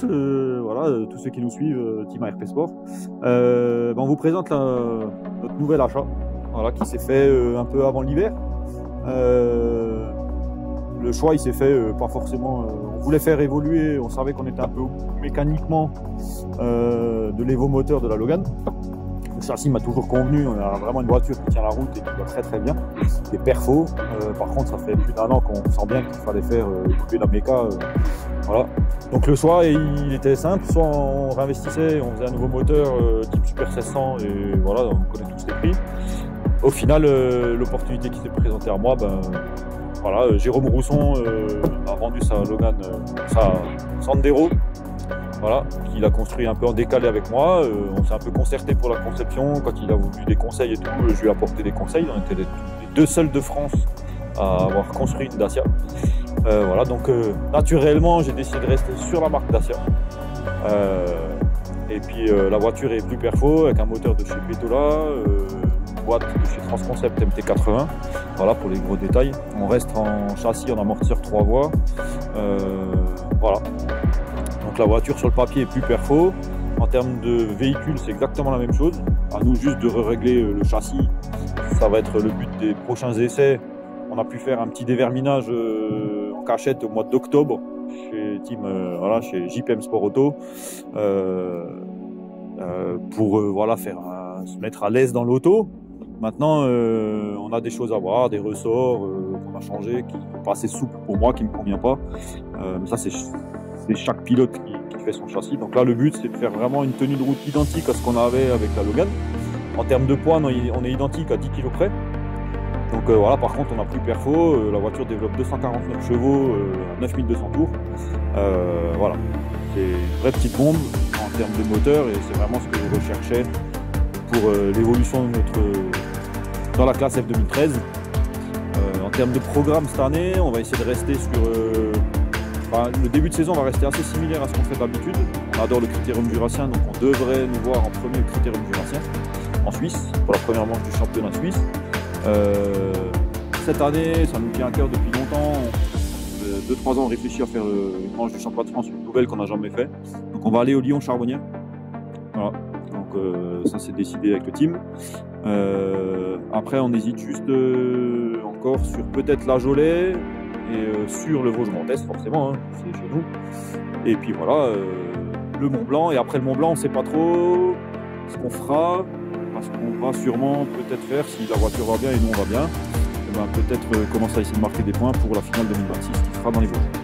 tous, voilà, tous ceux qui nous suivent, Team ARP Sport. On vous présente notre nouvel achat, voilà, qui s'est fait un peu avant l'hiver. Le choix il s'est fait pas forcément, on voulait faire évoluer, on savait qu'on était un peu mécaniquement de l'évomoteur de la Logan. Le châssis m'a toujours convenu, on a vraiment une voiture qui tient la route et qui va très très bien. Des perfos, par contre ça fait plus d'un an qu'on sent bien qu'il fallait faire évoluer la méca. Voilà. Donc le choix il était simple, soit on réinvestissait, on faisait un nouveau moteur type Super 1600 et voilà, on connaît tous les prix. Au final, l'opportunité qui s'est présentée à moi, voilà, Jérôme Rousson a vendu sa Logan, sa Sandero, voilà, qu'il a construit un peu en décalé avec moi. On s'est un peu concerté pour la conception. Quand il a voulu des conseils et tout, je lui ai apporté des conseils. On était les deux seuls de France à avoir construit une Dacia. Voilà, donc naturellement, j'ai décidé de rester sur la marque Dacia. Et puis la voiture est plus perfo avec un moteur de chez Petola. Boîte de chez Transconcept MT80, voilà pour les gros détails. On reste en châssis en amortisseur 3 voies, voilà. Donc la voiture sur le papier est plus perfo. En termes de véhicule, c'est exactement la même chose. À nous juste de régler le châssis. Ça va être le but des prochains essais. On a pu faire un petit déverminage en cachette au mois d'octobre chez voilà, chez JPM Sport Auto pour voilà se mettre à l'aise dans l'auto. Maintenant, on a des choses à voir, des ressorts qu'on a changés, qui sont pas assez souples pour moi, qui ne me convient pas. Mais ça, c'est chaque pilote qui fait son châssis. Donc là, le but, c'est de faire vraiment une tenue de route identique à ce qu'on avait avec la Logan. En termes de poids, on est identique à 10 kg près. Donc voilà, par contre, on a plus perfo. La voiture développe 249 chevaux à 9200 tours. Voilà, c'est une vraie petite bombe en termes de moteur et c'est vraiment ce que je recherchais pour l'évolution de dans la classe F2013. En termes de programme cette année, on va essayer de rester sur... le début de saison va rester assez similaire à ce qu'on fait d'habitude. On adore le Critérium Jurassien, donc on devrait nous voir en premier Critérium Jurassien en Suisse, pour la première manche du championnat suisse. Cette année, ça nous tient à cœur depuis longtemps. 2-3 ans, on réfléchit à faire une manche du championnat de France, une nouvelle qu'on n'a jamais fait. Donc on va aller au Lyon Charbonnière. Voilà. Donc ça c'est décidé avec le team. Après on hésite juste encore sur peut-être la Jolais et sur le Vosges-Mentès forcément, hein, c'est chez nous. Et puis voilà, le Mont Blanc. Et après le Mont Blanc on ne sait pas trop ce qu'on fera, parce qu'on va sûrement peut-être faire, si la voiture va bien et nous on va bien, peut-être commencer à essayer de marquer des points pour la finale 2026 qui sera dans les Vosges.